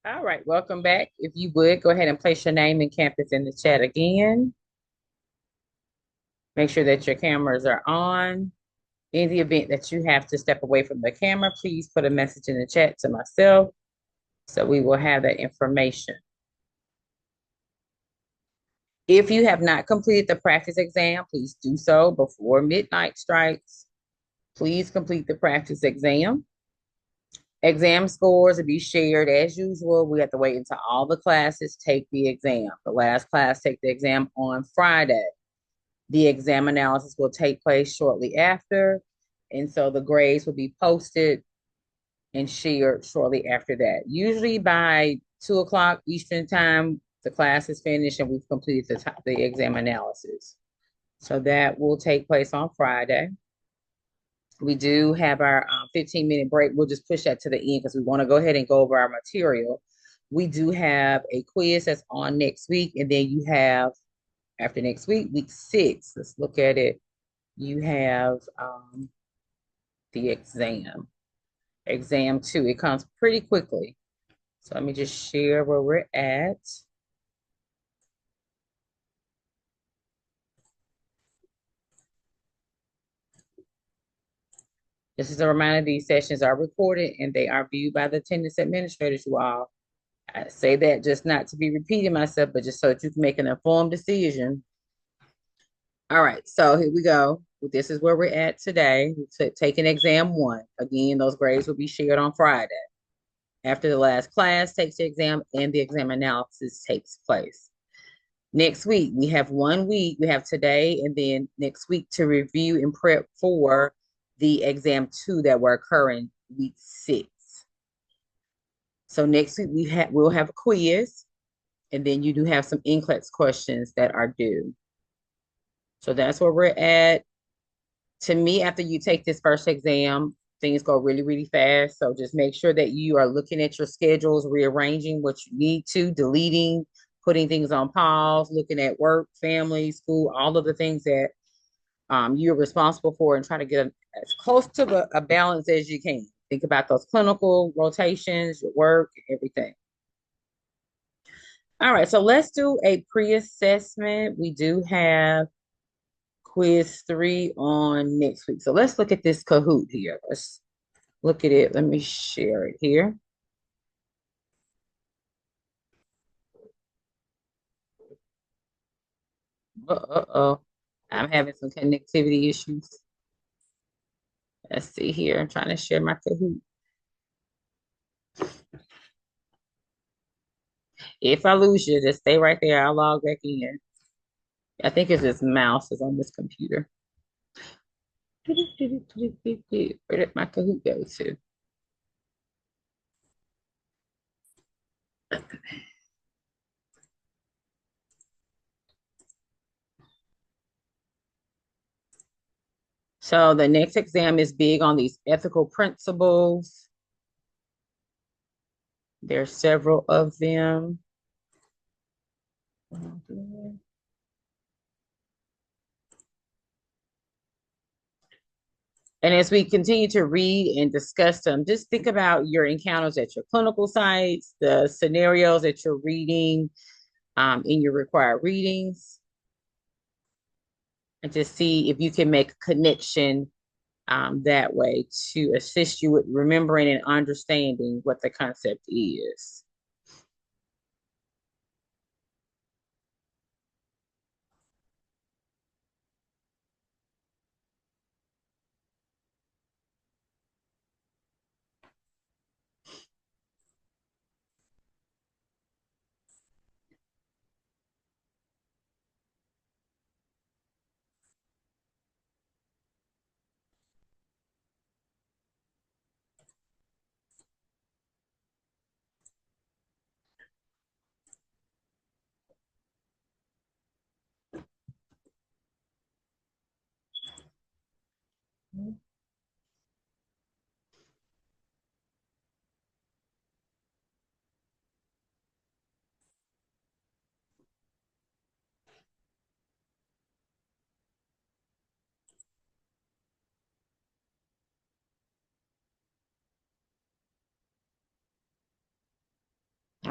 All right, welcome back. If you would, go ahead and place your name and campus in the chat again. Make sure that your cameras are on. In the event that you have to step away from the camera, please put a message in the chat to myself so we will have that information. If you have not completed the practice exam, please do so before midnight strikes. Please complete the practice exam. Exam scores will be shared as usual. We have to wait until all the classes take the exam. The last class take the exam on Friday. The exam analysis will take place shortly after. And so the grades will be posted and shared shortly after that. Usually by 2 o'clock Eastern time, the class is finished and we've completed the exam analysis. So that will take place on Friday. We do have our 15-minute break. We'll just push that to the end because we want to go ahead and go over our material. We do have a quiz that's on next week. And then you have, after next week, week 6, let's look at it. You have the exam. Exam 2, it comes pretty quickly. So let me just share where we're at. This is a reminder, these sessions are recorded and they are viewed by the attendance administrators, you all. I say that just not to be repeating myself, but just so that you can make an informed decision. All right, so here we go. This is where we're at today. Taking exam 1. Again, those grades will be shared on Friday after the last class takes the exam and the exam analysis takes place. Next week, we have 1 week. We have today and then next week to review and prep for the exam 2 that will occur in week 6. So next week we'll have a quiz, and then you do have some NCLEX questions that are due. So that's where we're at. To me, after you take this first exam, things go really, really fast. So just make sure that you are looking at your schedules, rearranging what you need to, deleting, putting things on pause, looking at work, family, school, all of the things that you're responsible for, and try to get as close to a balance as you can. Think about those clinical rotations, your work, everything. All right, so let's do a pre-assessment. We do have quiz 3 on next week. So let's look at this Kahoot here. Let's look at it. Let me share it here. Uh-oh. I'm having some connectivity issues. Let's see here. I'm trying to share my Kahoot. If I lose you, just stay right there. I'll log back in. I think it's this mouse is on this computer. Where did my Kahoot go to? So the next exam is big on these ethical principles. There's several of them. And as we continue to read and discuss them, just think about your encounters at your clinical sites, the scenarios that you're reading in your required readings, and just see if you can make a connection that way to assist you with remembering and understanding what the concept is.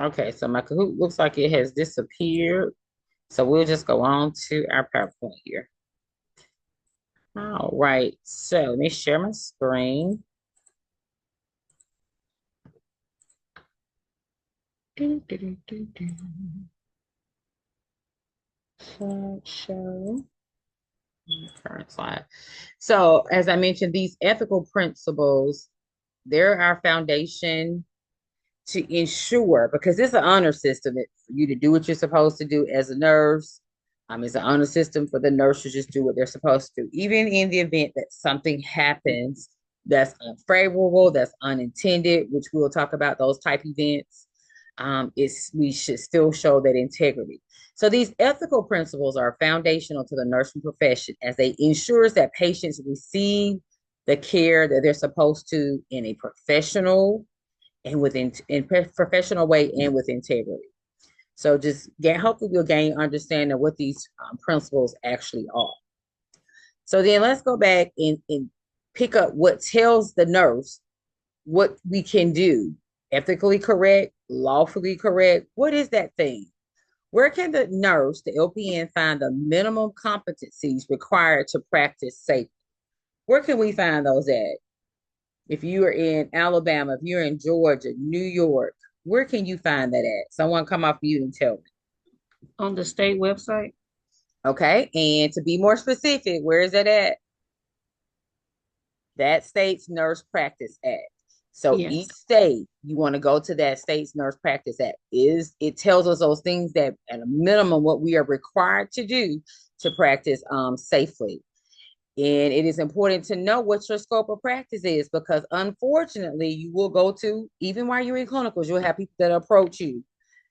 Okay, so my Kahoot looks like it has disappeared. So we'll just go on to our PowerPoint here. All right, so let me share my screen. Show current slide. So as I mentioned, these ethical principles, they're our foundation to ensure, because it's an honor system for you to do what you're supposed to do as a nurse. It's an honor system for the nurse to just do what they're supposed to do, even in the event that something happens that's unfavorable, that's unintended, which we'll talk about those type events. We should still show that integrity. So these ethical principles are foundational to the nursing profession as they ensures that patients receive the care that they're supposed to in a professional and professional way and with integrity. So hopefully you'll gain understanding of what these principles actually are. So then let's go back and pick up what tells the nurse what we can do. Ethically correct, lawfully correct. What is that thing? Where can the nurse, the LPN, find the minimum competencies required to practice safely? Where can we find those at? If you are in Alabama, if you're in Georgia, New York, where can you find that at? Someone come off mute and tell me. On the state website? Okay. And to be more specific, where is that at? That state's Nurse Practice Act. So each Yes. state, you want to go to that state's Nurse Practice Act. It tells us those things that at a minimum what we are required to do to practice safely. And it is important to know what your scope of practice is, because unfortunately, you will go to, even while you're in clinicals, you'll have people that approach you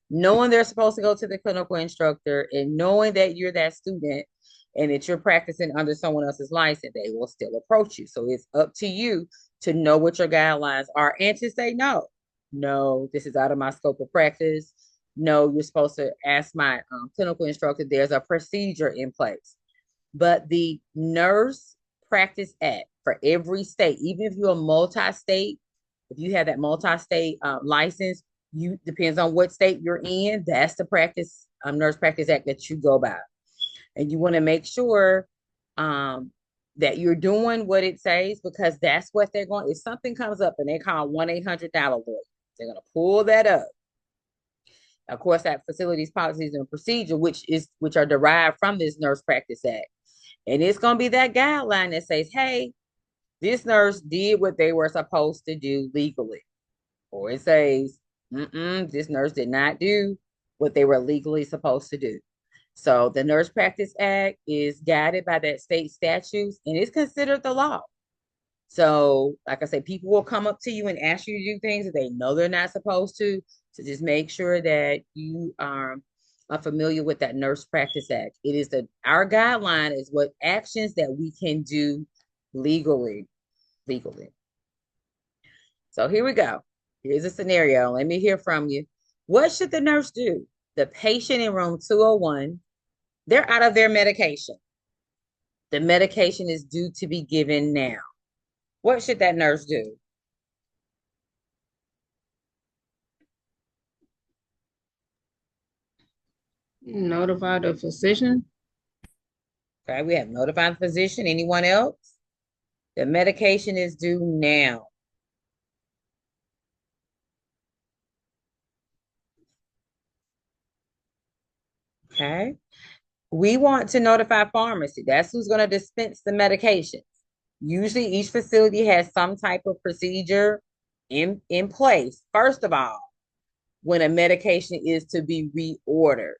knowing they're supposed to go to the clinical instructor and knowing that you're that student and that you're practicing under someone else's license, they will still approach you. So it's up to you to know what your guidelines are and to say, no, no, this is out of my scope of practice. No, you're supposed to ask my clinical instructor. There's a procedure in place. But the Nurse Practice Act for every state, even if you're a multi-state, if you have that multi-state license, you depends on what state you're in. That's the Nurse Practice Act that you go by, and you want to make sure that you're doing what it says, because that's what they're going. If something comes up and they call 1-800-DIAL lawyer, they're going to pull that up. Of course, that facilities, policies, and procedure, which are derived from this Nurse Practice Act. And it's going to be that guideline that says, hey, this nurse did what they were supposed to do legally. Or it says, this nurse did not do what they were legally supposed to do. So the Nurse Practice Act is guided by that state statutes and it's considered the law. So, like I said, people will come up to you and ask you to do things that they know they're not supposed to. So just make sure that you are familiar with that Nurse Practice Act. It is our guideline is what actions that we can do legally. So here we go. Here's a scenario. Let me hear from you. What should the nurse do? The patient in room 201, they're out of their medication. The medication is due to be given now. What should that nurse do? Notify the physician? Okay, we have notified the physician. Anyone else? The medication is due now. Okay. We want to notify pharmacy. That's who's going to dispense the medications. Usually each facility has some type of procedure in place. First of all, when a medication is to be reordered.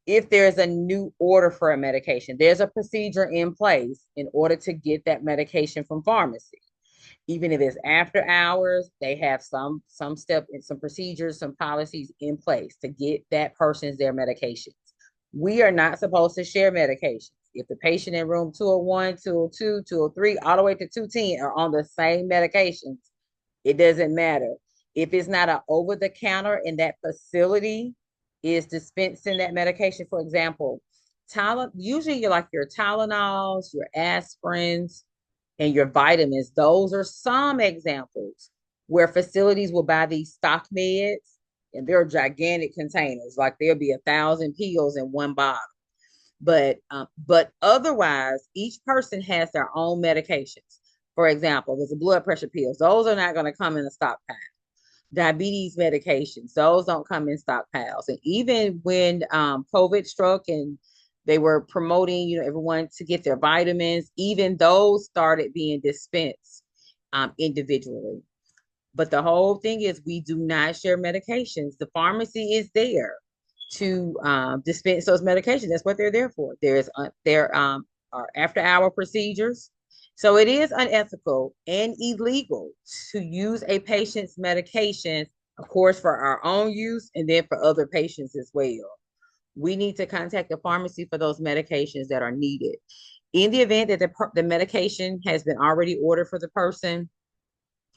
If there's a new order for a medication, there's a procedure in place in order to get that medication from pharmacy. Even if it's after hours, they have some step and some procedures, some policies in place to get that person's their medications. We are not supposed to share medications. If the patient in room 201, 202, 203, all the way to 210 are on the same medications, it doesn't matter. If it's not an over the counter and that facility is dispensing that medication, for example, usually you're like your Tylenols, your aspirins, and your vitamins. Those are some examples where facilities will buy these stock meds and they're gigantic containers. Like there'll be 1,000 pills in one bottle. But otherwise, each person has their own medications. For example, there's the blood pressure pills. Those are not going to come in a stockpile. Diabetes medications, those don't come in stockpiles. And even when COVID struck and they were promoting, everyone to get their vitamins, even those started being dispensed individually. But the whole thing is we do not share medications. The pharmacy is there to dispense those medications. That's what they're there for. There are after hour procedures. So it is unethical and illegal to use a patient's medications, of course, for our own use and then for other patients as well. We need to contact the pharmacy for those medications that are needed. In the event that the medication has been already ordered for the person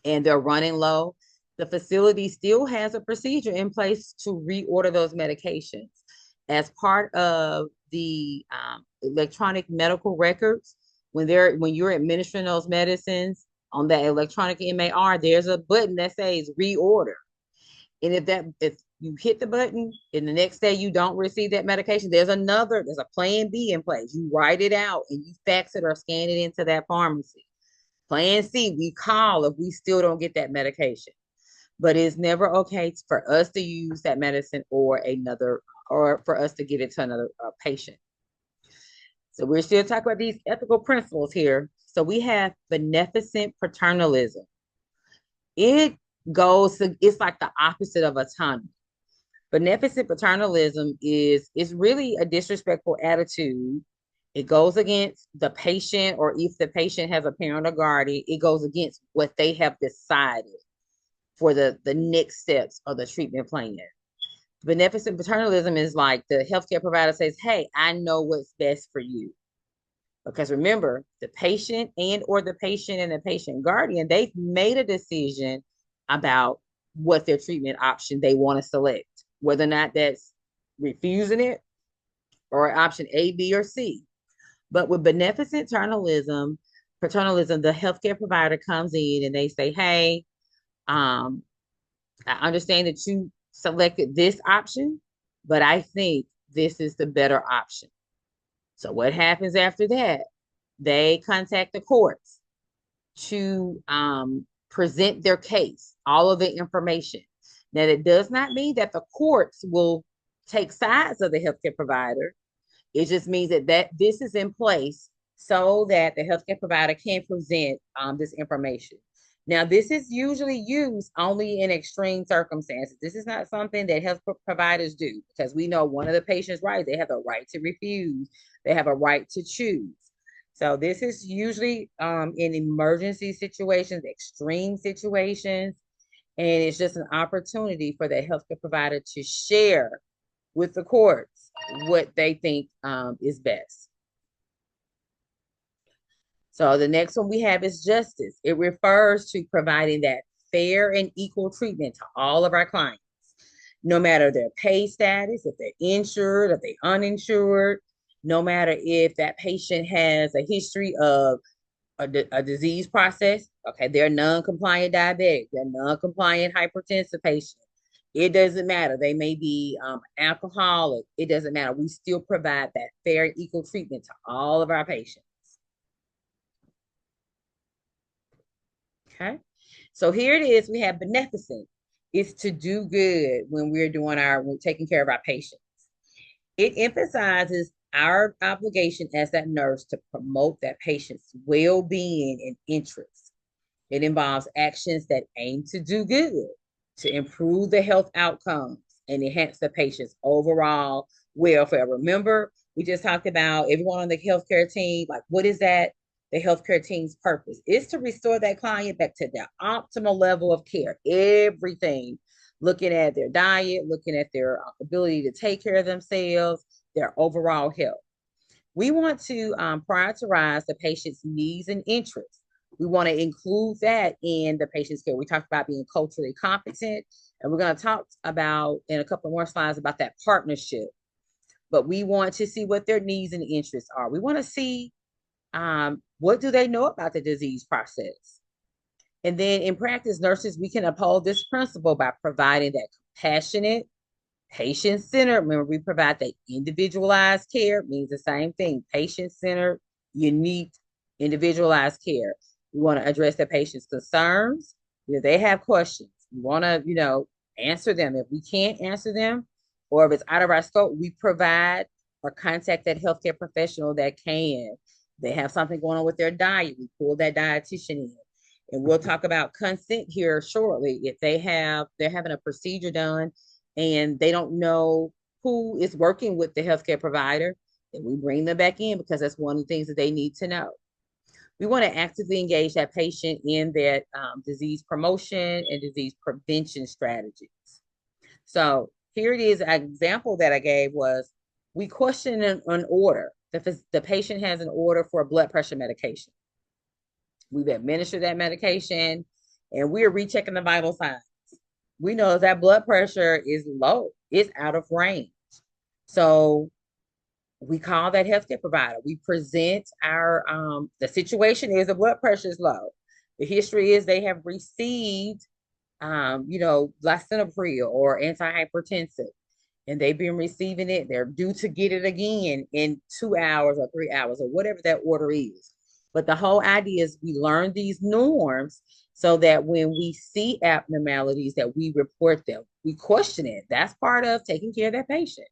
and they're running low, the facility still has a procedure in place to reorder those medications. As part of the electronic medical records, when you're administering those medicines on that electronic MAR, there's a button that says reorder. And if you hit the button and the next day you don't receive that medication, there's a plan B in place. You write it out and you fax it or scan it into that pharmacy. Plan C, we call if we still don't get that medication. But it's never okay for us to use that medicine or for us to give it to another patient. So we're still talking about these ethical principles here. So we have beneficent paternalism. It's like the opposite of autonomy. Beneficent paternalism is really a disrespectful attitude. It goes against the patient, or if the patient has a parent or guardian, it goes against what they have decided for the next steps of the treatment plan. Beneficent paternalism is like the healthcare provider says, hey, I know what's best for you. Because remember, the patient and the patient guardian, they've made a decision about what their treatment option they want to select, whether or not that's refusing it or option A, B, or C. But with beneficent paternalism, the healthcare provider comes in and they say, hey, I understand that you selected this option, but I think this is the better option. So what happens after that? They contact the courts to present their case, all of the information. Now, it does not mean that the courts will take sides of the healthcare provider. It just means that this is in place so that the healthcare provider can present this information. Now, this is usually used only in extreme circumstances. This is not something that health providers do, because we know one of the patient's rights, they have a right to refuse. They have a right to choose. So this is usually in emergency situations, extreme situations, and it's just an opportunity for the healthcare provider to share with the courts what they think is best. So the next one we have is justice. It refers to providing that fair and equal treatment to all of our clients, no matter their pay status, if they're insured, if they're uninsured, no matter if that patient has a history of a disease process. Okay, they're non-compliant diabetic, they're non-compliant hypertensive patient. It doesn't matter. They may be alcoholic. It doesn't matter. We still provide that fair and equal treatment to all of our patients. Okay, so here it is. We have beneficent. It's to do good when we're taking care of our patients. It emphasizes our obligation as that nurse to promote that patient's well-being and interests. It involves actions that aim to do good, to improve the health outcomes and enhance the patient's overall welfare. Remember, we just talked about everyone on the healthcare team. Like, what is that? The healthcare team's purpose is to restore that client back to their optimal level of care. Everything, looking at their diet, looking at their ability to take care of themselves, their overall health. We want to prioritize the patient's needs and interests. We want to include that in the patient's care. We talked about being culturally competent, and we're going to talk about in a couple more slides about that partnership. But we want to see what their needs and interests are. We want to see what do they know about the disease process. And then in practice, nurses, we can uphold this principle by providing that Passionate, patient-centered. Remember, we provide that individualized care, means the same thing. Patient-centered, unique, individualized care. We want to address the patient's concerns. If they have questions, we want to, answer them. If we can't answer them, or if it's out of our scope, we provide or contact that healthcare professional that can. They have something going on with their diet, we pull that dietitian in. And we'll talk about consent here shortly. If they're having a procedure done and they don't know who is working with the healthcare provider, then we bring them back in, because that's one of the things that they need to know. We want to actively engage that patient in their disease promotion and disease prevention strategies. So here it is. An example that I gave was, we question an order. The patient has an order for a blood pressure medication. We've administered that medication and we're rechecking the vital signs. We know that blood pressure is low, it's out of range. So we call that healthcare provider. We present our, the situation is the blood pressure is low. The history is they have received, lisinopril or antihypertensive, and they've been receiving it. They're due to get it again in 2 hours or 3 hours or whatever that order is. But the whole idea is we learn these norms so that when we see abnormalities that we report them, we question it. That's part of taking care of that patient.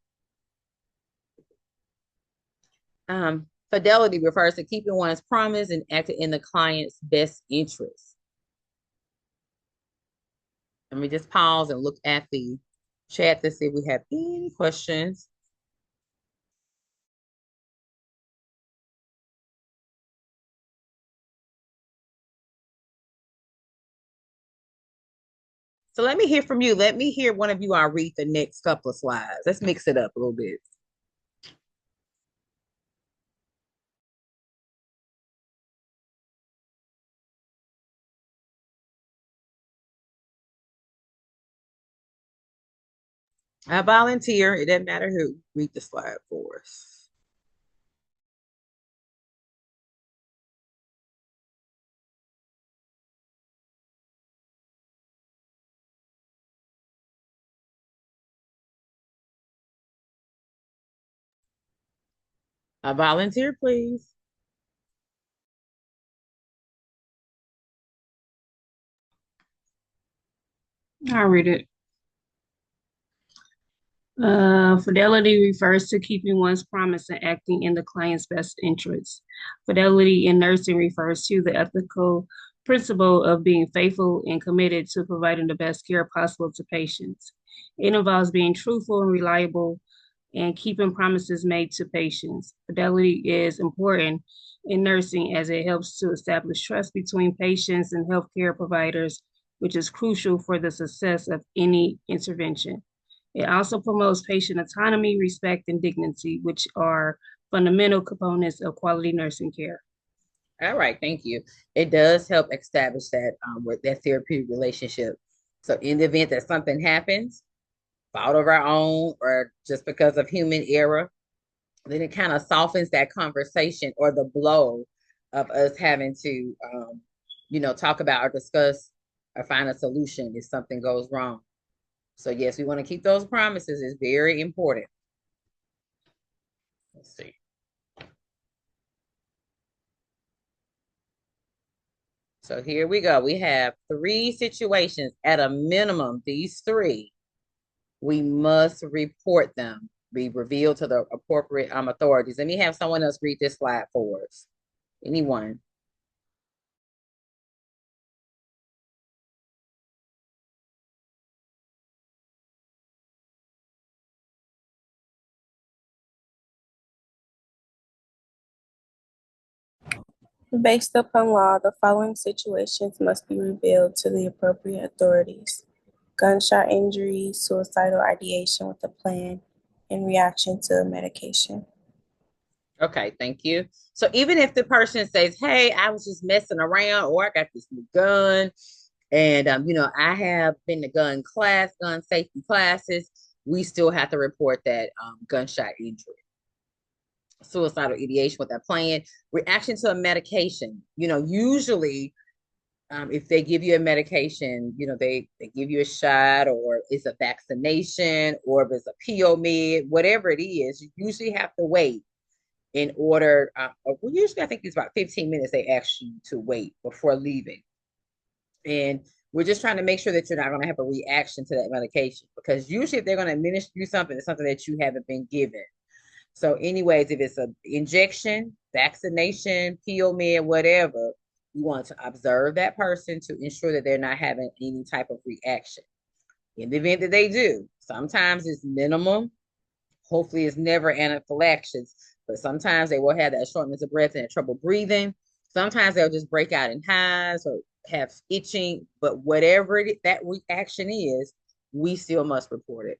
Fidelity refers to keeping one's promise and acting in the client's best interest. Let me just pause and look at the chat to see if we have any questions. So let me hear from you. Let me hear one of you. I'll read the next couple of slides. Let's mix it up a little bit. I volunteer. It doesn't matter who. Read the slide for us. I volunteer, please. I'll read it. Fidelity refers to keeping one's promise and acting in the client's best interests. Fidelity in nursing refers to the ethical principle of being faithful and committed to providing the best care possible to patients. It involves being truthful and reliable and keeping promises made to patients. Fidelity is important in nursing as it helps to establish trust between patients and healthcare providers, which is crucial for the success of any intervention. It also promotes patient autonomy, respect, and dignity, which are fundamental components of quality nursing care. All right, thank you. It does help establish that with that therapeutic relationship. So in the event that something happens, fault of our own or just because of human error, then it kind of softens that conversation or the blow of us having to, talk about or discuss or find a solution if something goes wrong. So yes, we want to keep those promises. It's very important. Let's see. So here we go. We have 3 situations at a minimum. These 3, we must report them, be revealed to the appropriate authorities. Let me have someone else read this slide for us. Anyone? Based upon law, the following situations must be revealed to the appropriate authorities: gunshot injury, suicidal ideation with a plan, and reaction to a medication. Okay, thank you. So even if the person says, hey, I was just messing around, or I got this new gun, and I have been to gun safety classes, we still have to report that gunshot injury. Suicidal ideation with that plan, reaction to a medication. Usually If they give you a medication, they give you a shot, or it's a vaccination, or if it's a PO med, whatever it is, you usually have to wait in order. Well, usually I think it's about 15 minutes they ask you to wait before leaving. And we're just trying to make sure that you're not going to have a reaction to that medication, because usually if they're going to administer you something, it's something that you haven't been given. So anyways, if it's an injection, vaccination, PO med, whatever, you want to observe that person to ensure that they're not having any type of reaction. In the event that they do, sometimes it's minimum. Hopefully it's never anaphylaxis, but sometimes they will have that shortness of breath and trouble breathing. Sometimes they'll just break out in hives or have itching, but whatever that reaction is, we still must report it.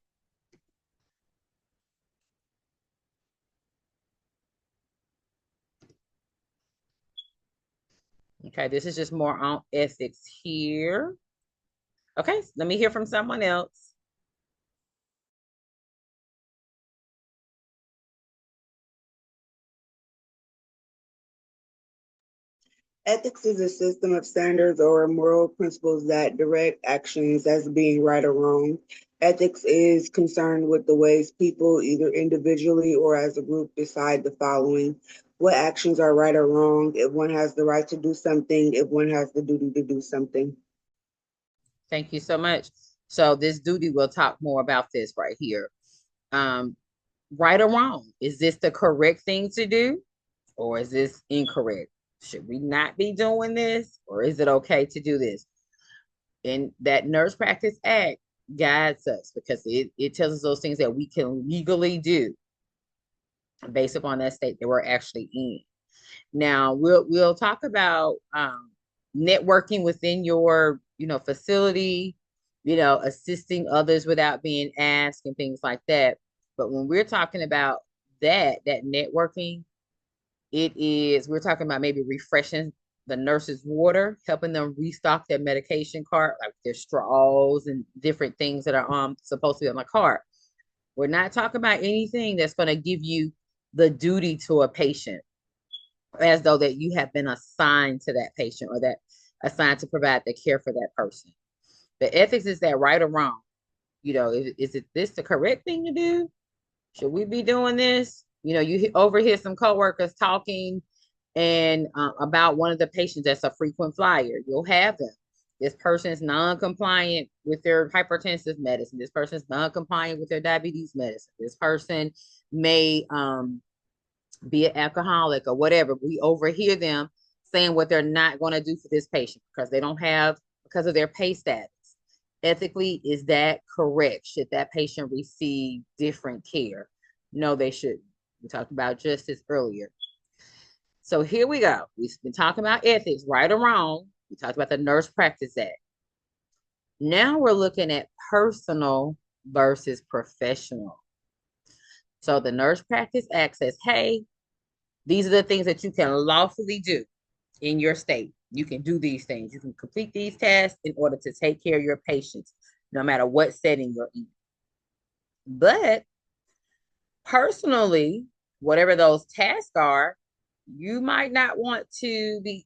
Okay, this is just more on ethics here. Okay, let me hear from someone else. Ethics is a system of standards or moral principles that direct actions as being right or wrong. Ethics is concerned with the ways people, either individually or as a group, decide the following: what actions are right or wrong, if one has the right to do something, if one has the duty to do something. Thank you so much. So this duty, we'll talk more about this right here. Right or wrong? Is this the correct thing to do, or is this incorrect? Should we not be doing this, or is it okay to do this? And that Nurse Practice Act guides us, because it tells us those things that we can legally do based upon that state that we're actually in. Now we'll talk about networking within your facility, assisting others without being asked and things like that. But when we're talking about that networking, we're talking about maybe refreshing the nurse's water, helping them restock their medication cart, like their straws and different things that are supposed to be on the cart. We're not talking about anything that's going to give you the duty to a patient, as though that you have been assigned to that patient, or that assigned to provide the care for that person. The ethics is that right or wrong. Is it this the correct thing to do? Should we be doing this? You overhear some coworkers talking and about one of the patients that's a frequent flyer. You'll have them. This person is non-compliant with their hypertensive medicine. This person is non-compliant with their diabetes medicine. This person may be an alcoholic or whatever. We overhear them saying what they're not going to do for this patient because of their pay status. Ethically, is that correct? Should that patient receive different care? No, they shouldn't. We talked about justice earlier. So here we go. We've been talking about ethics, right or wrong. We talked about the Nurse Practice Act. Now we're looking at personal versus professional. So the Nurse Practice Act says, hey, these are the things that you can lawfully do in your state. You can do these things. You can complete these tasks in order to take care of your patients, no matter what setting you're in. But personally, whatever those tasks are, you might not want to be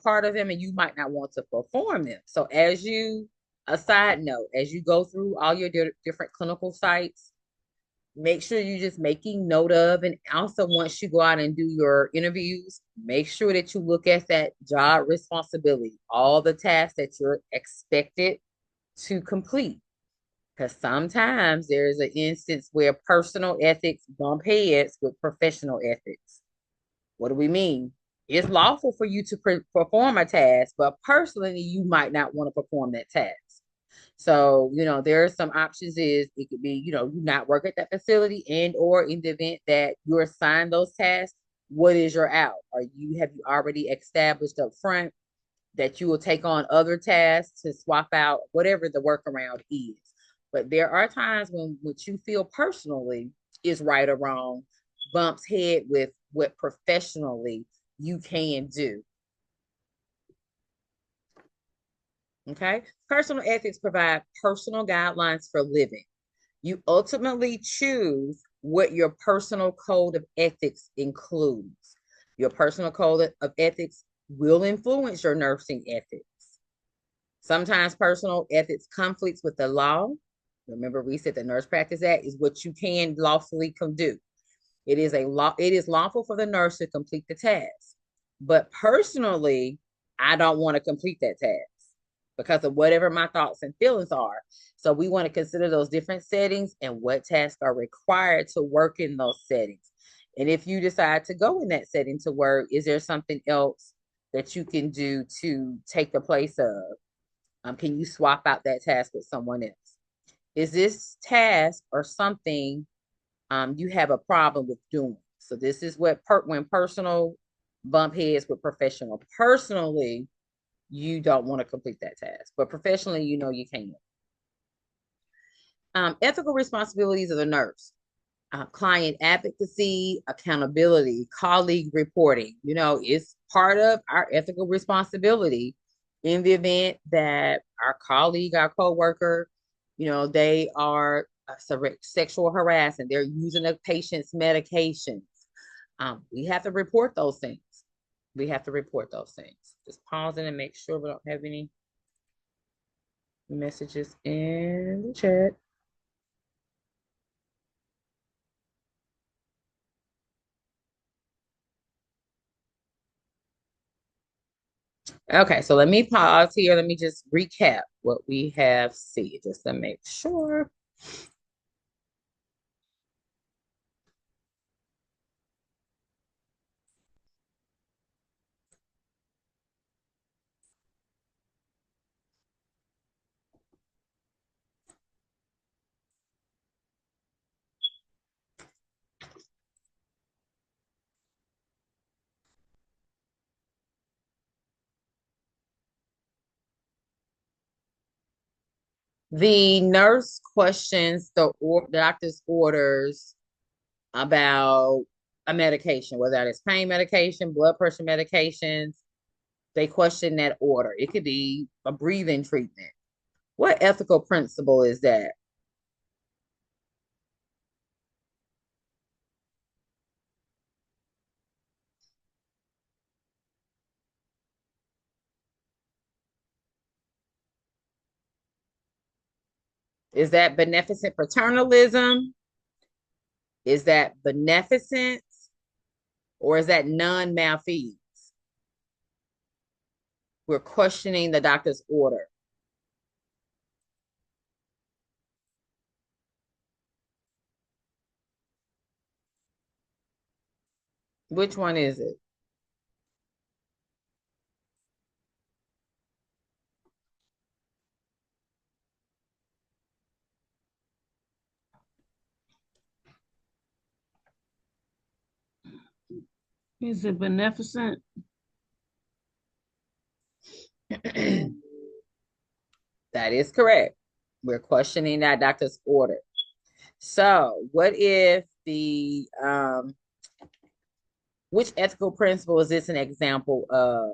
part of them, and you might not want to perform them. So a side note, as you go through all your different clinical sites, make sure you're just making note of, and also once you go out and do your interviews, make sure that you look at that job responsibility, all the tasks that you're expected to complete. Because sometimes there's an instance where personal ethics bump heads with professional ethics. What do we mean? It's lawful for you to perform a task, but personally, you might not want to perform that task. So, there are some options. It could be, you not work at that facility, and or in the event that you're assigned those tasks, what is your out? Have you already established up front that you will take on other tasks to swap out whatever the workaround is? But there are times when what you feel personally is right or wrong bumps head with what professionally you can do. Okay. Personal ethics provide personal guidelines for living. You ultimately choose what your personal code of ethics includes. Your personal code of ethics will influence your nursing ethics. Sometimes personal ethics conflicts with the law. Remember, we said the Nurse Practice Act is what you can lawfully do. It is lawful for the nurse to complete the task. But personally, I don't want to complete that task because of whatever my thoughts and feelings are. So we want to consider those different settings and what tasks are required to work in those settings. And if you decide to go in that setting to work, is there something else that you can do to take the place of? Can you swap out that task with someone else? Is this task or something you have a problem with doing? So this is what when personal bump heads with professional. Personally, you don't want to complete that task, but professionally, you know you can. Ethical responsibilities of the nurse. Client advocacy, accountability, colleague reporting. You know, it's part of our ethical responsibility in the event that our colleague, our coworker, you know, they are sexual harassment, they're using a patient's medications. We have to report those things. We have to report those things. Just pausing and make sure we don't have any messages in the chat. Okay, so let me pause here. Let me just recap what we have seen, just to make sure. The nurse questions the doctor's orders about a medication, whether that is pain medication, blood pressure medications. They question that order. It could be a breathing treatment. What ethical principle is that? Is that beneficent paternalism? Is that beneficence? Or is that non-malfeasance? We're questioning the doctor's order. Which one is it? Is it beneficent? That is correct. We're questioning that doctor's order. So what if the which ethical principle is this an example of?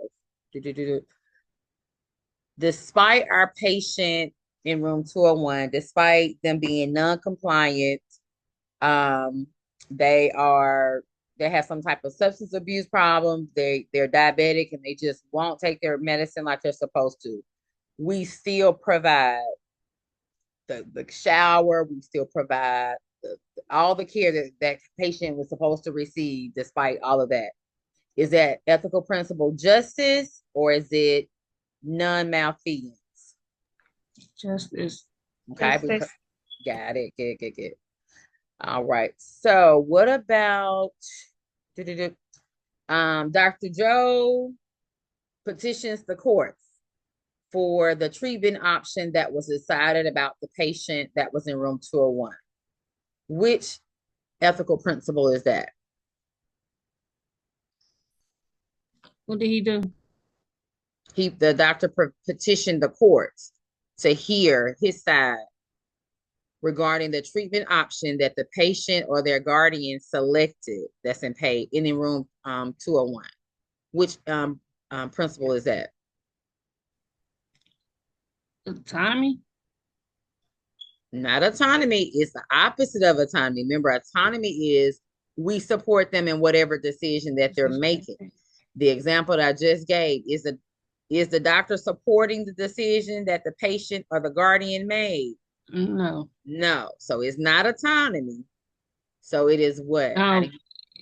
Despite our patient in room 201, despite them being non-compliant, um, they have some type of substance abuse problem. They're diabetic and they just won't take their medicine like they're supposed to. We still provide the shower. We still provide all the care that patient was supposed to receive despite all of that. Is that ethical principle justice or is it non-malfeasance? Justice. Okay, Justice. got it. Good. All right. So what about Dr. Joe petitions the courts for the treatment option that was decided about the patient that was in room 201. Which ethical principle is that? What did he do? The doctor petitioned the courts to hear his side regarding the treatment option that the patient or their guardian selected that's in room 201. Which principle is that? Autonomy? Not autonomy. It's the opposite of autonomy. Remember, autonomy is we support them in whatever decision that they're making. The example that I just gave is the doctor supporting the decision that the patient or the guardian made? No. No. So it's not autonomy. So it is what?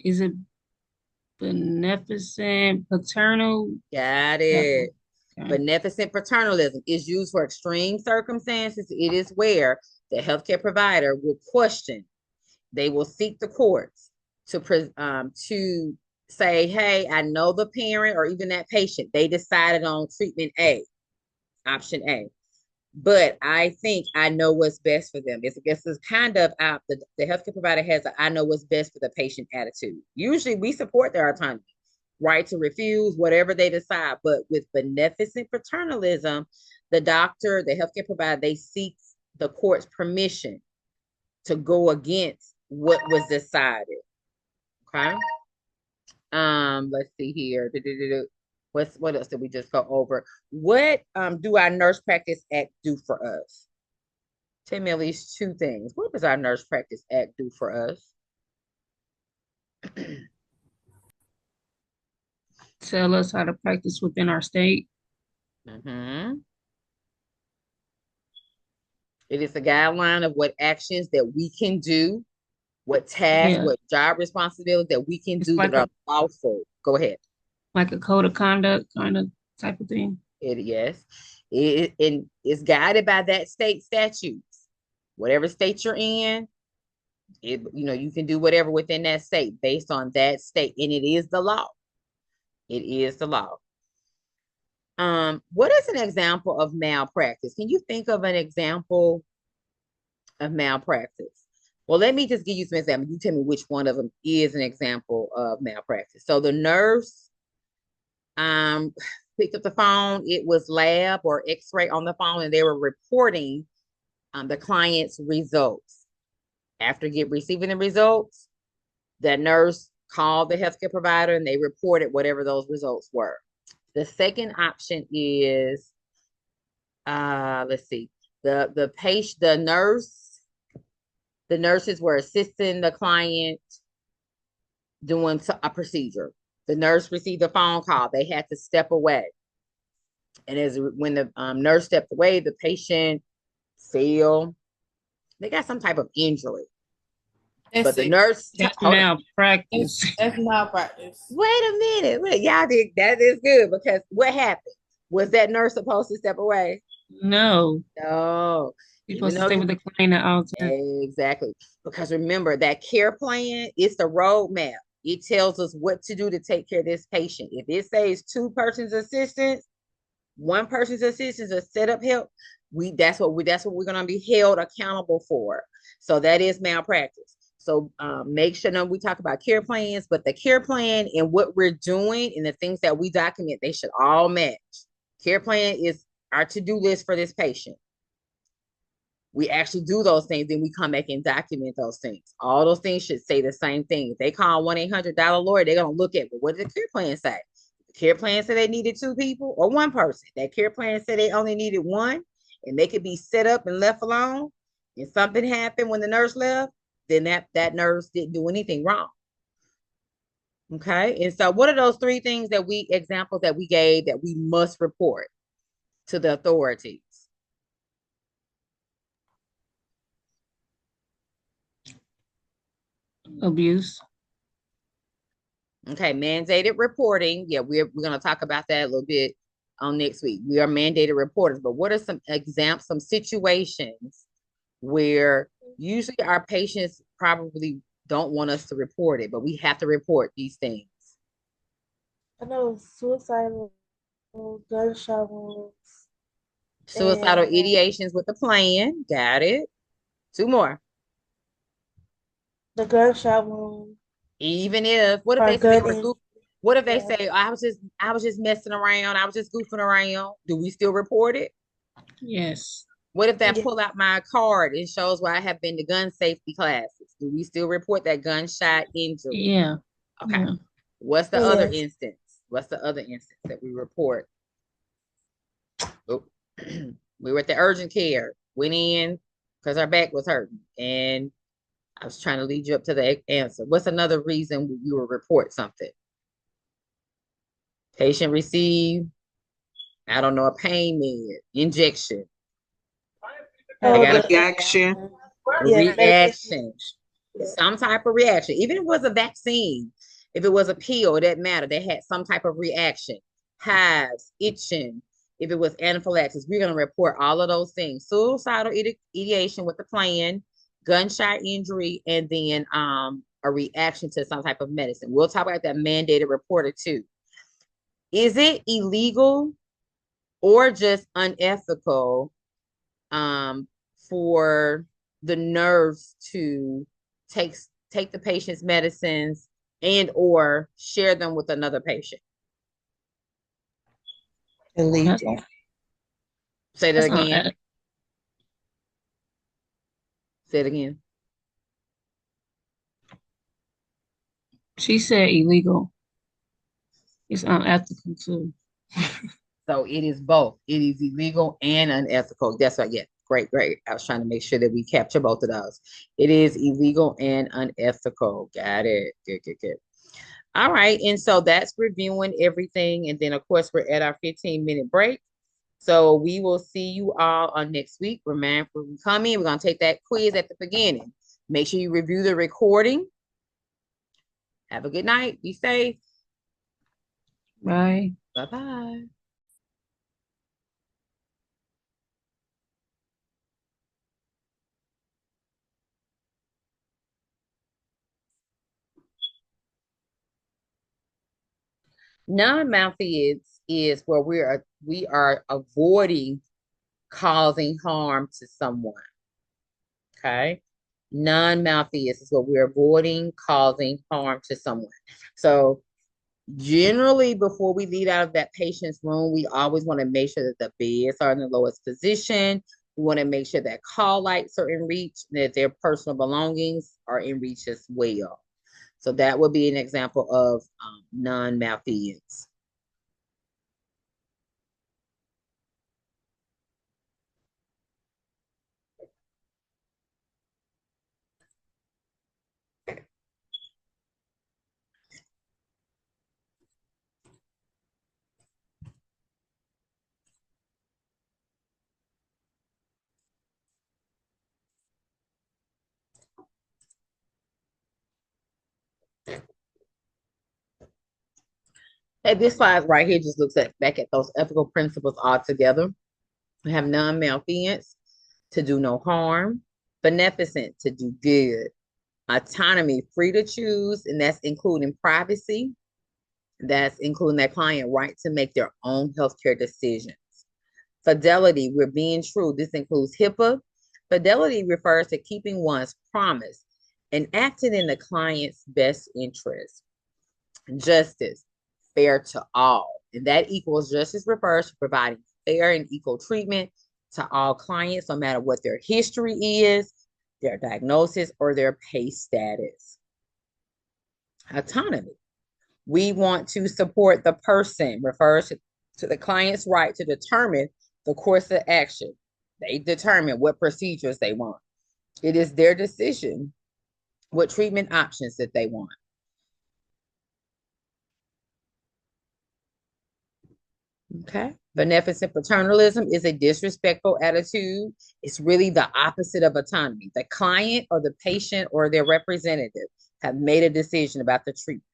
Is it beneficent paternal? Got it. Okay. Beneficent paternalism is used for extreme circumstances. It is where the healthcare provider will question. They will seek the courts to say, hey, I know the parent or even that patient, they decided on treatment A, option A. But I think I know what's best for them. It's kind of the healthcare provider has a I know what's best for the patient attitude. Usually we support their autonomy, right to refuse whatever they decide. But with beneficent paternalism, the doctor, the healthcare provider, they seek the court's permission to go against what was decided. Okay. Let's see here. What else did we just go over? What do our nurse practice act do for us? Tell me at least two things. What does our nurse practice act do for us? Tell us how to practice within our state. Mm-hmm. It is a guideline of what actions that we can do, what tasks, what job responsibilities that we can do that are lawful. Go ahead. Like a code of conduct kind of type of thing. Yes. And it's guided by that state statutes. Whatever state you're in, you can do whatever within that state based on that state. And it is the law. It is the law. What is an example of malpractice? Can you think of an example of malpractice? Well, let me just give you some examples. You tell me which one of them is an example of malpractice. So the nurse picked up the phone. It was lab or x-ray on the phone, and they were reporting the client's results. After receiving the results, the nurse called the healthcare provider and they reported whatever those results were. The second option is, let's see, the patient, the nurses were assisting the client doing a procedure. The nurse received a phone call. They had to step away. And when the nurse stepped away, the patient fell. They got some type of injury. But the nurse. That's malpractice. That's malpractice. Wait a minute. Wait, y'all did that is good because what happened? Was that nurse supposed to step away? No. No. You're supposed to stay with the client at all times. Exactly. Because remember, that care plan is the roadmap. It tells us what to do to take care of this patient. If it says two persons assistance, one person's assistance or set up help, that's what we're gonna be held accountable for. So that is malpractice. So make sure we talk about care plans, but the care plan and what we're doing and the things that we document, they should all match. Care plan is our to-do list for this patient. We actually do those things, then we come back and document those things. All those things should say the same thing. If they call 1-800-lawyer, they're gonna look at, well, what did the care plan say? The care plan said they needed two people or one person. That care plan said they only needed one, and they could be set up and left alone. And something happened when the nurse left, then that nurse didn't do anything wrong. Okay, and so what are those three things examples that we gave that we must report to the authorities? Abuse. Okay, mandated reporting. Yeah, we're going to talk about that a little bit on next week. We are mandated reporters, but what are some examples, some situations where usually our patients probably don't want us to report it, but we have to report these things? I know suicidal, gunshot wounds. Suicidal ideations with the plan. Got it. Two more. The gunshot wound. Even if, what if they say, I was just messing around, I was just goofing around? Do we still report it? Yes. What if they pull out my card and shows where I have been to gun safety classes? Do we still report that gunshot injury? Yeah. Okay. Yeah. What's the other instance? What's the other instance that we report? Oh, we were at the urgent care, went in because our back was hurting, and I was trying to lead you up to the answer. What's another reason you will report something? Patient received, I don't know, a pain med, injection. I Oh, got a Reaction. reaction, Yeah. some type of reaction. Even if it was a vaccine, if it was a pill, it didn't matter. They had some type of reaction. Hives, itching. If it was anaphylaxis, we're going to report all of those things. Suicidal ideation with the plan, gunshot injury, and then a reaction to some type of medicine. We'll talk about that mandated reporter too. Is it illegal or just unethical for the nurse to take the patient's medicines and or share them with another patient? Illegal. Say that That's not again. it. Say it again. She said illegal. It's unethical too. So it is both. It is illegal and unethical. That's right. Yeah. Great, great. I was trying to make sure that we capture both of those. It is illegal and unethical. Got it. Good, good, good. All right. And so that's reviewing everything. And then, of course, we're at our 15-minute break. So we will see you all on next week. Remember, when we come in, we're going to take that quiz at the beginning. Make sure you review the recording. Have a good night. Be safe. Bye. Bye-bye. Non-malfeasance is where we are avoiding causing harm to someone. Okay. Non-malfeasance is what we're avoiding causing harm to someone. So generally, before we leave out of that patient's room, we always want to make sure that the beds are in the lowest position. We want to make sure that call lights are in reach, that their personal belongings are in reach as well. So that would be an example of non-malfeasance. Hey, this slide right here just looks back at those ethical principles altogether. We have non-malfeasance, to do no harm; beneficent, to do good; autonomy, free to choose, and that's including privacy. That's including that client right to make their own healthcare decisions. Fidelity, we're being true. This includes HIPAA. Fidelity refers to keeping one's promise and acting in the client's best interest. Justice, fair to all. And that equals justice refers to providing fair and equal treatment to all clients, no matter what their history is, their diagnosis, or their pay status. Autonomy. We want to support the person, refers to the client's right to determine the course of action. They determine what procedures they want. It is their decision what treatment options that they want. Okay. Beneficent paternalism is a disrespectful attitude. It's really the opposite of autonomy. The client or the patient or their representative have made a decision about the treatment.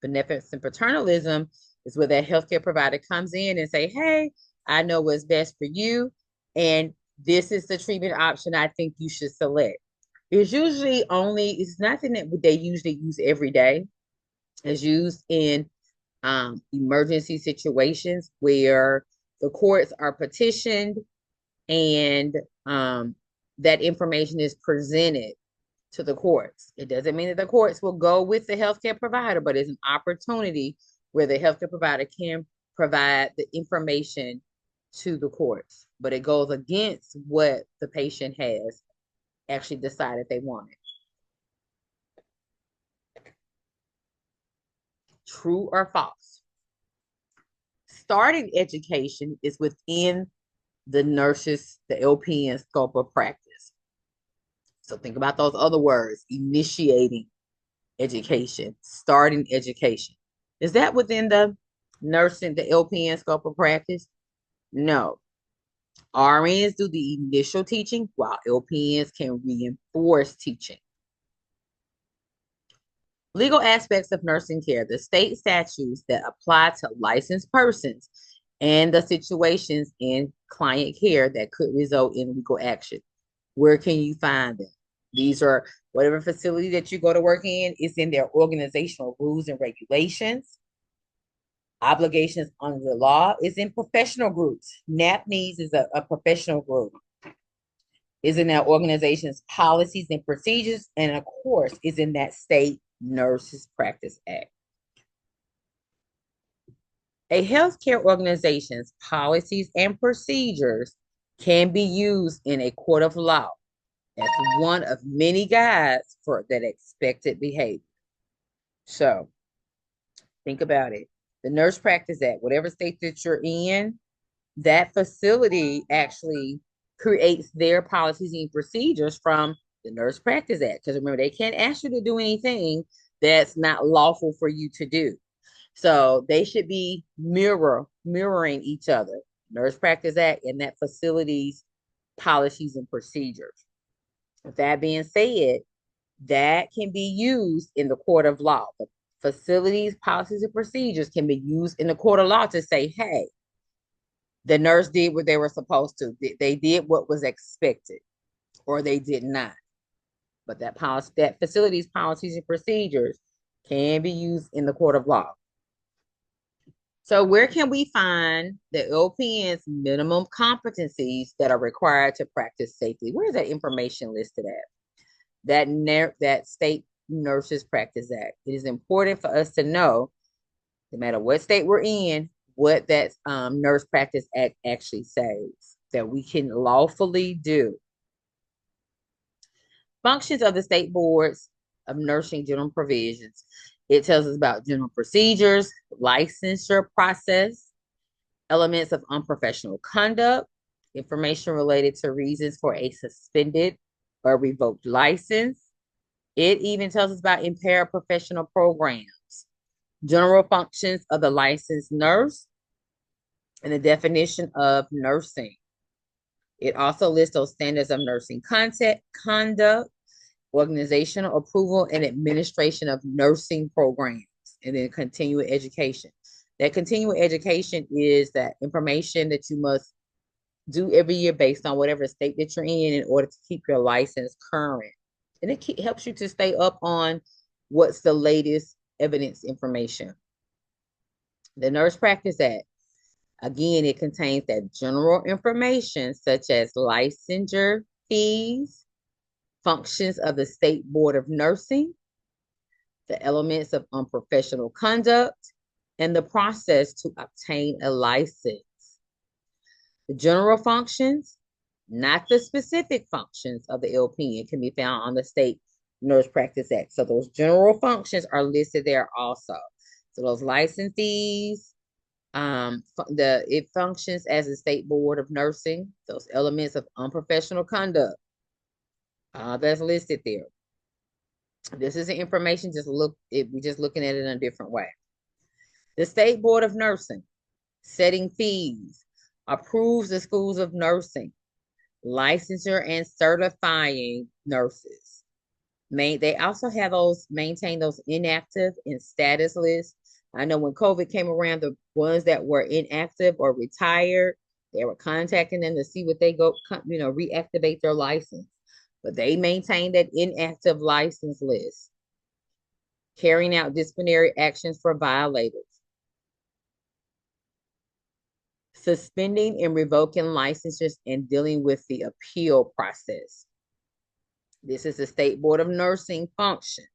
Beneficent paternalism is where that healthcare provider comes in and say, hey, I know what's best for you, and this is the treatment option I think you should select. It's usually it's nothing that they usually use every day. It's used in emergency situations where the courts are petitioned and that information is presented to the courts. It doesn't mean that the courts will go with the healthcare provider, but it's an opportunity where the healthcare provider can provide the information to the courts, but it goes against what the patient has actually decided they wanted. True or false? Starting education is within the nurse's, the LPN scope of practice. So think about those other words: initiating education, starting education. Is that within the Nursing, the LPN scope of practice? No. RNs do the initial teaching, while LPNs can reinforce teaching. Legal aspects of nursing care. The state statutes that apply to licensed persons and the situations in client care that could result in legal action. Where can you find them? These are whatever facility that you go to work in is in their organizational rules and regulations. Obligations under the law is in professional groups. NAPNES is a professional group. Is in that organization's policies and procedures, and of course, is in that state Nurses Practice Act. A healthcare organization's policies and procedures can be used in a court of law as one of many guides for that expected behavior. So think about it. The Nurse Practice Act, whatever state that you're in, that facility actually creates their policies and procedures from the Nurse Practice Act. Because remember, they can't ask you to do anything that's not lawful for you to do. So they should be mirroring each other. Nurse Practice Act and that facility's policies and procedures. With that being said, that can be used in the court of law. The facilities, policies, and procedures can be used in the court of law to say, hey, the nurse did what they were supposed to. They did what was expected, or they did not. But that policy, that facilities, policies, and procedures can be used in the court of law. So where can we find the LPN's minimum competencies that are required to practice safely? Where is that information listed at? That State Nurses Practice Act. It is important for us to know, no matter what state we're in, what that Nurse Practice Act actually says that we can lawfully do. Functions of the state boards of nursing general provisions. It tells us about general procedures, licensure process, elements of unprofessional conduct, information related to reasons for a suspended or revoked license. It even tells us about impaired professional programs, general functions of the licensed nurse, and the definition of nursing. It also lists those standards of nursing conduct, organizational approval, and administration of nursing programs, and then continuing education. That continuing education is that information that you must do every year based on whatever state that you're in order to keep your license current. And it helps you to stay up on what's the latest evidence information. The Nurse Practice Act, again, it contains that general information such as licensure fees, functions of the State Board of Nursing, the elements of unprofessional conduct, and the process to obtain a license. The general functions, not the specific functions of the LPN, can be found on the State Nurse Practice Act. So those general functions are listed there also. So those license fees, it functions as a State Board of Nursing, those elements of unprofessional conduct, that's listed there. This is the information, we're just looking at it in a different way. The State Board of Nursing, setting fees, approves the schools of nursing, licensure and certifying nurses. They also have maintain those inactive and status lists. I know when COVID came around, the ones that were inactive or retired, they were contacting them to see what they reactivate their license. But they maintain that inactive license list, carrying out disciplinary actions for violators, suspending and revoking licenses, and dealing with the appeal process. This is the State Board of Nursing functions.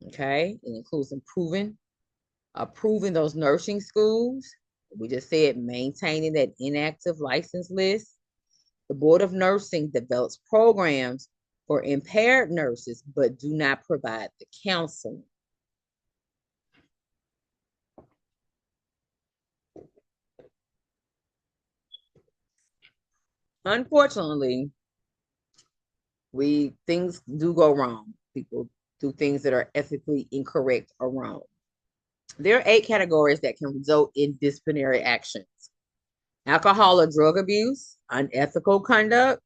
Okay, it includes approving those nursing schools. We just said maintaining that inactive license list. The Board of Nursing develops programs for impaired nurses, but do not provide the counseling. Unfortunately, things do go wrong. People do things that are ethically incorrect or wrong. There are 8 categories that can result in disciplinary actions: alcohol or drug abuse, unethical conduct,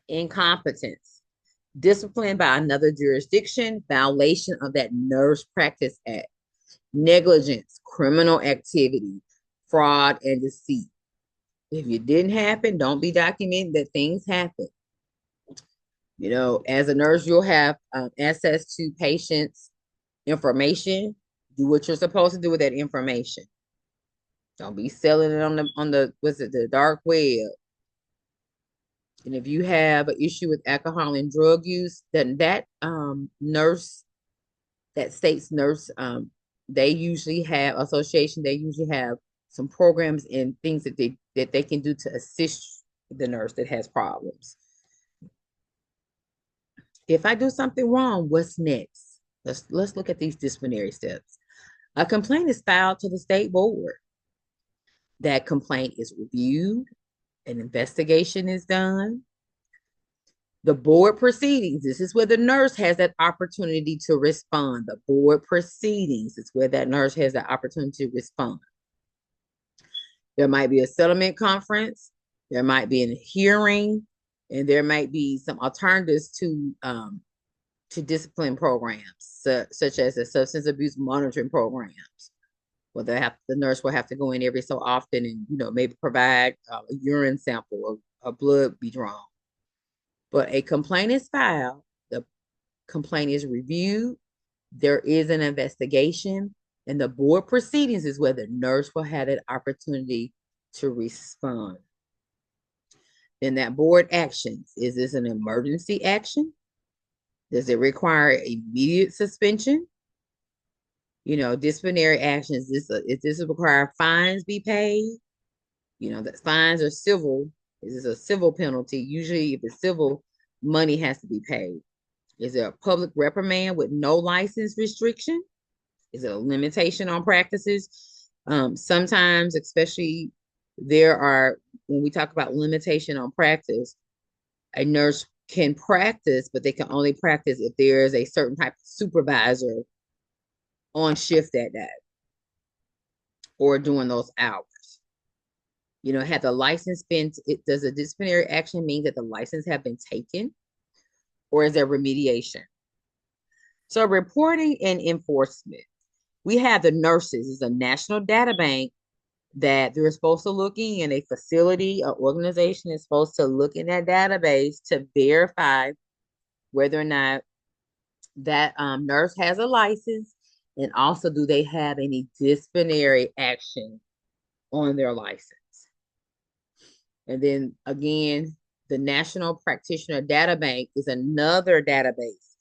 incompetence, discipline by another jurisdiction, violation of that Nurse Practice Act, negligence, criminal activity, fraud, and deceit. If it didn't happen, don't be documenting that things happen. You know, as a nurse, you'll have access to patients' information. Do what you're supposed to do with that information. Don't be selling it on the what's it, the dark web. And if you have an issue with alcohol and drug use, then that nurse, that state's nurse, they usually have association. They usually have some programs and things that they can do to assist the nurse that has problems. If I do something wrong, what's next? Let's look at these disciplinary steps. A complaint is filed to the state board. That complaint is reviewed. An investigation is done. The board proceedings, this is where the nurse has that opportunity to respond. The board proceedings is where that nurse has the opportunity to respond. There might be a settlement conference, there might be a hearing, and there might be some alternatives to discipline programs, such as the substance abuse monitoring programs. Well, the nurse will have to go in every so often and, you know, maybe provide a urine sample or a blood be drawn. But a complaint is filed, the complaint is reviewed, there is an investigation, and the board proceedings is where the nurse will have an opportunity to respond. Then that board actions, is this an emergency action? Does it require immediate suspension? You know, disciplinary actions, if this require fines be paid, you know, that fines are civil. This is a civil penalty. Usually if it's civil, money has to be paid. Is there a public reprimand with no license restriction? Is it a limitation on practices? Sometimes, especially when we talk about limitation on practice, a nurse can practice, but they can only practice if there is a certain type of supervisor on shift that day or during those hours. You know, had the license been, does a disciplinary action mean that the license have been taken, or is there remediation? So reporting and enforcement. We have the nurses, it's a national data bank that they're supposed to look in. A facility or organization is supposed to look in that database to verify whether or not that nurse has a license, and also do they have any disciplinary action on their license. And then again, the National Practitioner Data Bank is another database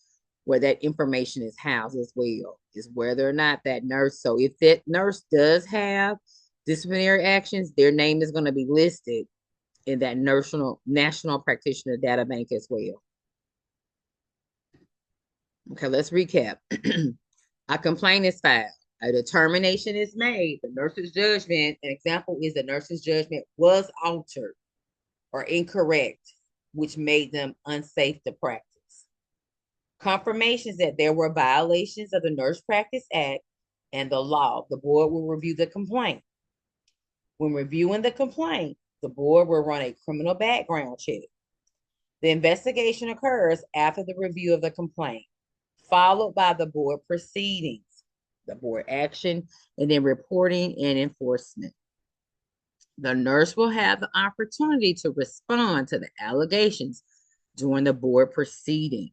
where that information is housed as well, is whether or not that nurse, so if that nurse does have disciplinary actions, their name is going to be listed in that National Practitioner Data Bank as well. Okay, let's recap. A complaint is filed. A determination is made. The nurse's judgment, an example is the nurse's judgment was altered or incorrect, which made them unsafe to practice. Confirmations that there were violations of the Nurse Practice Act and the law. The board will review the complaint. When reviewing the complaint, the board will run a criminal background check. The investigation occurs after the review of the complaint, followed by the board proceedings, the board action, and then reporting and enforcement. The nurse will have the opportunity to respond to the allegations during the board proceedings.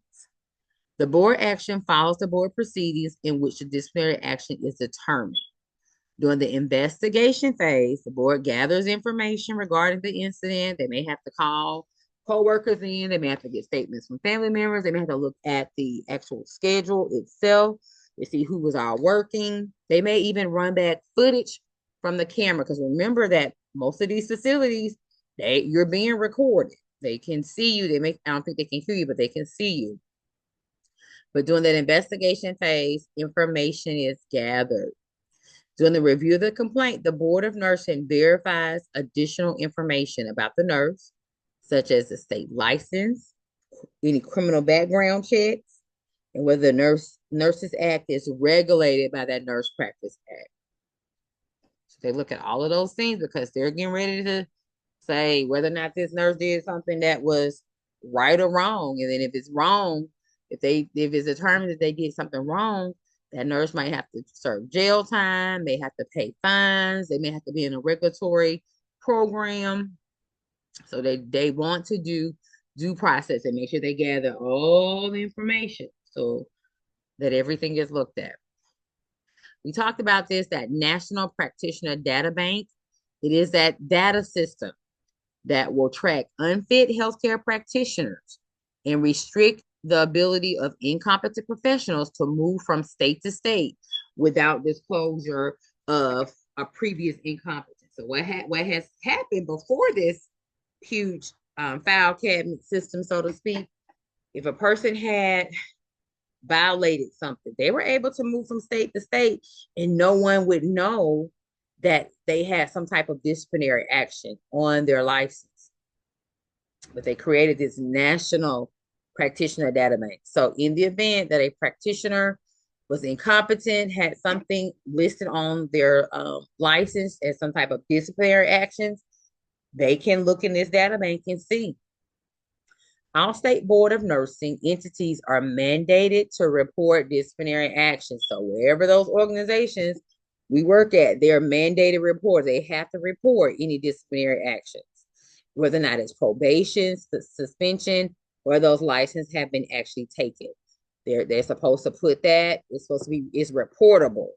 The board action follows the board proceedings in which the disciplinary action is determined. During the investigation phase, the board gathers information regarding the incident. They may have to call co-workers in. They may have to get statements from family members. They may have to look at the actual schedule itself to see who was all working. They may even run back footage from the camera, because remember that most of these facilities, you're being recorded. They can see you. I don't think they can hear you, but they can see you. But during that investigation phase, information is gathered. During the review of the complaint, the Board of Nursing verifies additional information about the nurse, such as the state license, any criminal background checks, and whether the Nurses Act is regulated by that Nurse Practice Act. So they look at all of those things because they're getting ready to say whether or not this nurse did something that was right or wrong. And then if it's wrong, if it's determined that they did something wrong, that nurse might have to serve jail time, they have to pay fines, they may have to be in a regulatory program. So they want to do due process and make sure they gather all the information so that everything is looked at. We talked about this, that National Practitioner Data Bank. It is that data system that will track unfit healthcare practitioners and restrict the ability of incompetent professionals to move from state to state without disclosure of a previous incompetence. So what has happened before this huge file cabinet system, so to speak, if a person had violated something, they were able to move from state to state and no one would know that they had some type of disciplinary action on their license. But they created this national practitioner database. So in the event that a practitioner was incompetent, had something listed on their license as some type of disciplinary actions, they can look in this database and see. All state board of nursing entities are mandated to report disciplinary actions. So wherever those organizations we work at, they're mandated reports. They have to report any disciplinary actions, whether or not it's probation, suspension, or those licenses have been actually taken. They're supposed to put that. It's reportable,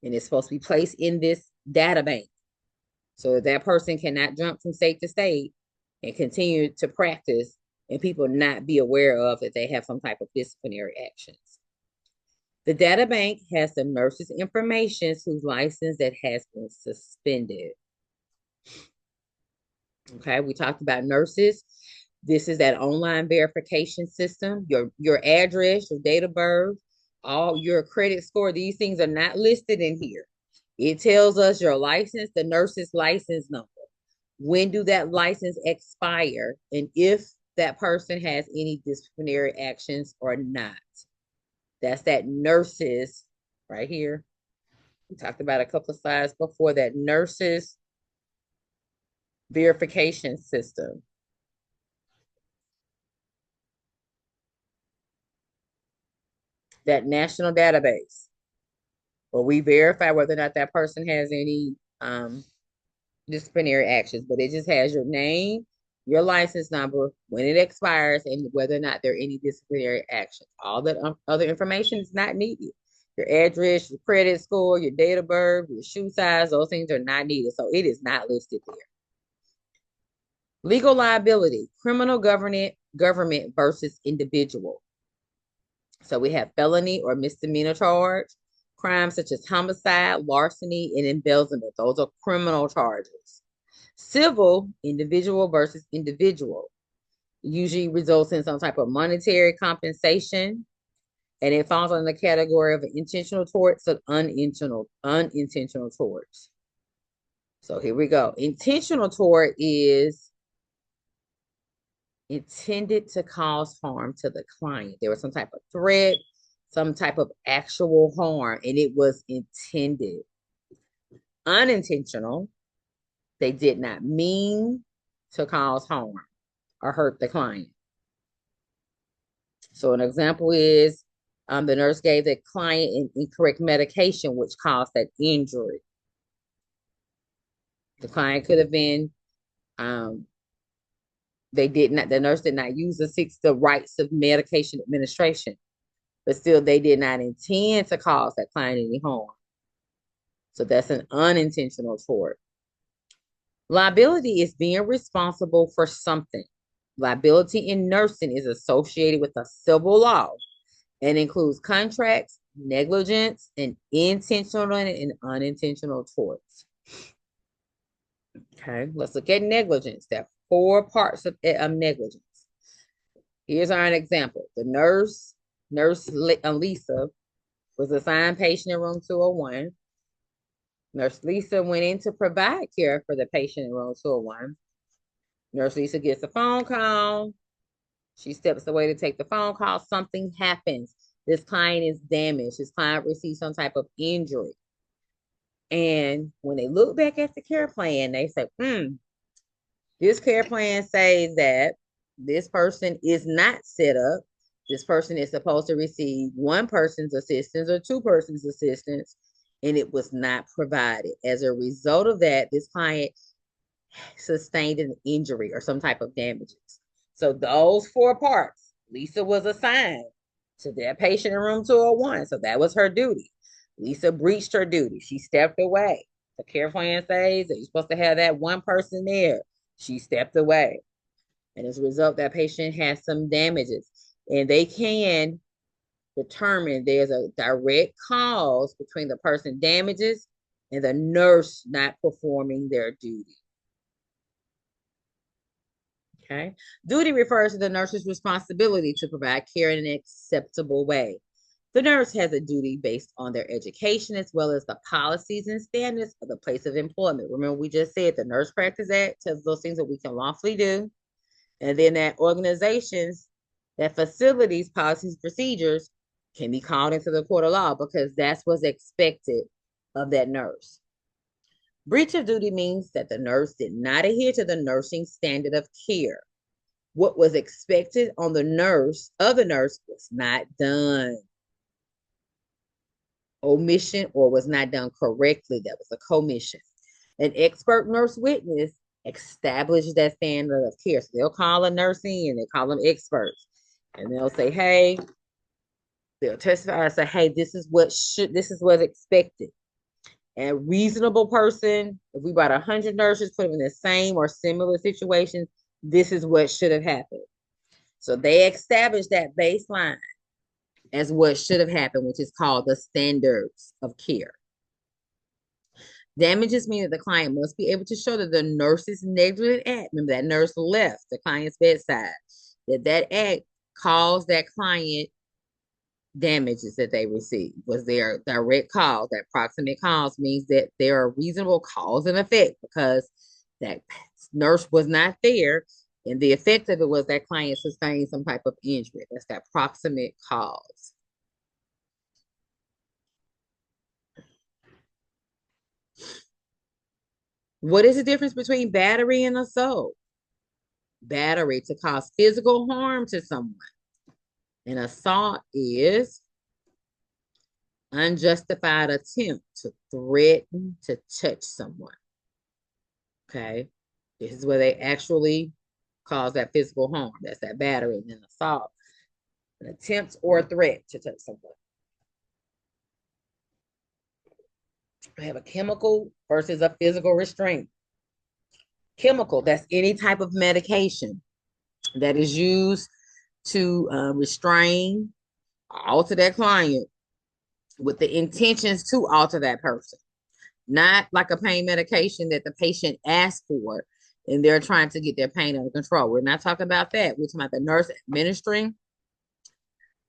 and it's supposed to be placed in this data bank so that person cannot jump from state to state and continue to practice and people not be aware of that they have some type of disciplinary actions. The data bank has the nurses' information whose license that has been suspended. Okay, we talked about nurses. This is that online verification system. Your address, your date of birth, all your credit score. These things are not listed in here. It tells us your license, the nurse's license number. When do that license expire? And if that person has any disciplinary actions or not. That's that nurses right here. We talked about a couple of slides before, that nurses verification system. That national database where we verify whether or not that person has any disciplinary actions, but it just has your name, your license number, when it expires, and whether or not there are any disciplinary actions. All that other information is not needed. Your address, your credit score, your date of birth, your shoe size, those things are not needed. So it is not listed there. Legal liability, criminal government versus individual. So we have felony or misdemeanor charge, crimes such as homicide, larceny, and embezzlement. Those are criminal charges. Civil, individual versus individual, usually results in some type of monetary compensation, and it falls under the category of intentional torts or unintentional torts. So here we go. Intentional tort is intended to cause harm to the client. There was some type of threat, some type of actual harm, and it was intended. Unintentional, they did not mean to cause harm or hurt the client. So an example is the nurse gave the client an incorrect medication, which caused that injury. The client could have been, the nurse did not use the rights of medication administration, but still they did not intend to cause that client any harm. So that's an unintentional tort. Liability is being responsible for something. Liability in nursing is associated with a civil law and includes contracts, negligence, and intentional and unintentional torts. Okay, let's look at negligence. There are 4 parts of negligence. Here's our example. The nurse Lisa, was assigned patient in room 201. Nurse Lisa went in to provide care for the patient in room 201. Nurse Lisa gets a phone call. She steps away to take the phone call. Something happens. This client is damaged. This client received some type of injury. And when they look back at the care plan, they say, this care plan says that this person is not set up. This person is supposed to receive one person's assistance or two persons' assistance, and it was not provided. As a result of that, this client sustained an injury or some type of damages. So those 4 parts, Lisa was assigned to that patient in room 201. So that was her duty. Lisa breached her duty. She stepped away. The care plan says that you're supposed to have that one person there. She stepped away. And as a result, that patient has some damages. And they can determine there's a direct cause between the person damages and the nurse not performing their duty. Okay. Duty refers to the nurse's responsibility to provide care in an acceptable way. The nurse has a duty based on their education as well as the policies and standards of the place of employment. Remember, we just said the Nurse Practice Act tells those things that we can lawfully do. And then that organizations, that facilities, policies, procedures can be called into the court of law because that's what's expected of that nurse. Breach of duty means that the nurse did not adhere to the nursing standard of care. What was expected on the nurse, was not done. Omission or was not done correctly. That was a commission. An expert nurse witness established that standard of care. So they'll call a nurse in, they call them experts. And they'll say, hey, they'll testify and say, hey, this is what's expected. And a reasonable person, if we brought 100 nurses, put them in the same or similar situations, this is what should have happened. So they established that baseline as what should have happened, which is called the standards of care. Damages mean that the client must be able to show that the nurse's negligent act, remember that nurse left the client's bedside, that act caused that client damages that they received, was their direct cause. That proximate cause means that there are reasonable cause and effect because that nurse was not there, and the effect of it was that client sustained some type of injury. That's that proximate cause. What is the difference between battery and assault? Battery, to cause physical harm to someone. And assault is unjustified attempt to threaten to touch someone. Okay, this is where they actually cause that physical harm. That's that battery. And then assault, an attempt or threat to touch someone. We have a chemical versus a physical restraint. Chemical, that's any type of medication that is used to restrain, alter that client with the intentions to alter that person. Not like a pain medication that the patient asked for and they're trying to get their pain under control. We're not talking about that. We're talking about the nurse administering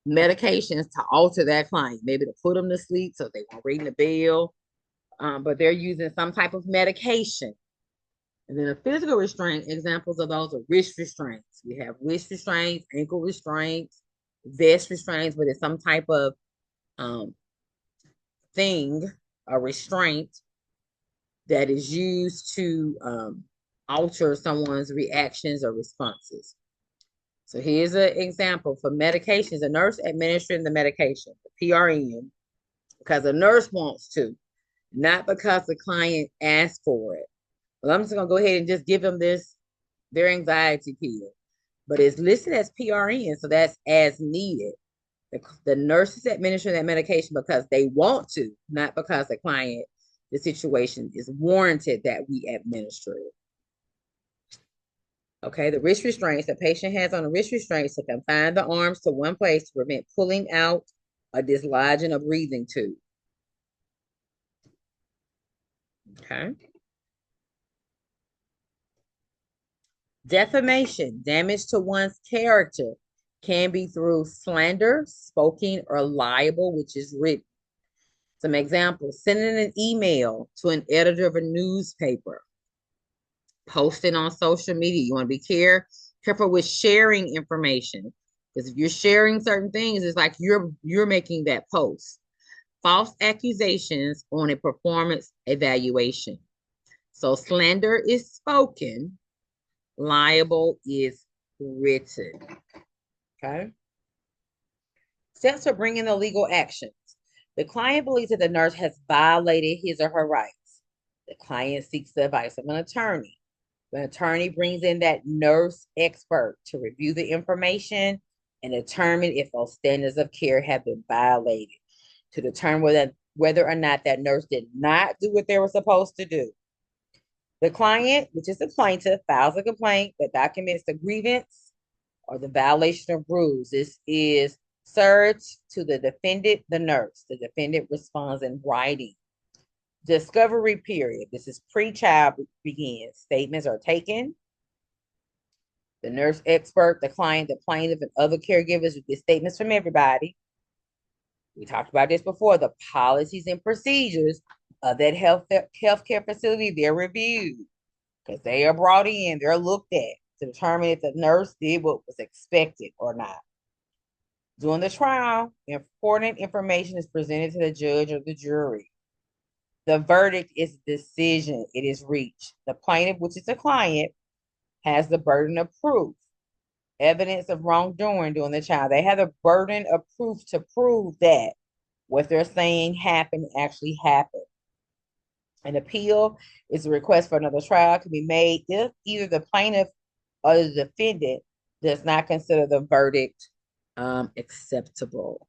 medications to alter that client, maybe to put them to sleep so they won't ring the bell, but they're using some type of medication. And then a physical restraint, examples of those are wrist restraints. We have wrist restraints, ankle restraints, vest restraints, but it's some type of thing, a restraint that is used to alter someone's reactions or responses. So here's an example for medications. A nurse administering the medication, the PRN, because the nurse wants to, not because the client asked for it. Well, I'm just going to go ahead and just give them their anxiety pill. But it's listed as PRN, so that's as needed. The nurses administer that medication because they want to, not because the situation is warranted that we administer it. Okay, the wrist restraints. The patient has on the wrist restraints to confine the arms to one place to prevent pulling out or dislodging a breathing tube. Okay. Defamation, damage to one's character, can be through slander, spoken, or libel, which is written. Some examples: sending an email to an editor of a newspaper, posting on social media. You want to be careful with sharing information. Because if you're sharing certain things, it's like you're making that post. False accusations on a performance evaluation. So slander is spoken, liable is written. Okay. Steps for bringing the legal actions. The client believes that the nurse has violated his or her rights. The client seeks the advice of an attorney. The attorney brings in that nurse expert to review the information and determine if those standards of care have been violated, to determine whether or not that nurse did not do what they were supposed to do. The client, which is the plaintiff, files a complaint that documents the grievance or the violation of rules. This is served to the defendant, the nurse. The defendant responds in writing. Discovery period. This is pre-trial begins. Statements are taken. The nurse expert, the client, the plaintiff, and other caregivers get statements from everybody. We talked about this before. The policies and procedures of that healthcare facility, they're reviewed because they are brought in, they're looked at to determine if the nurse did what was expected or not. During the trial, important information is presented to the judge or the jury. The verdict is decision. It is reached. The plaintiff, which is the client, has the burden of proof. Evidence of wrongdoing during the trial. They have the burden of proof to prove that what they're saying happened actually happened. An appeal is a request for another trial can be made if either the plaintiff or the defendant does not consider the verdict acceptable.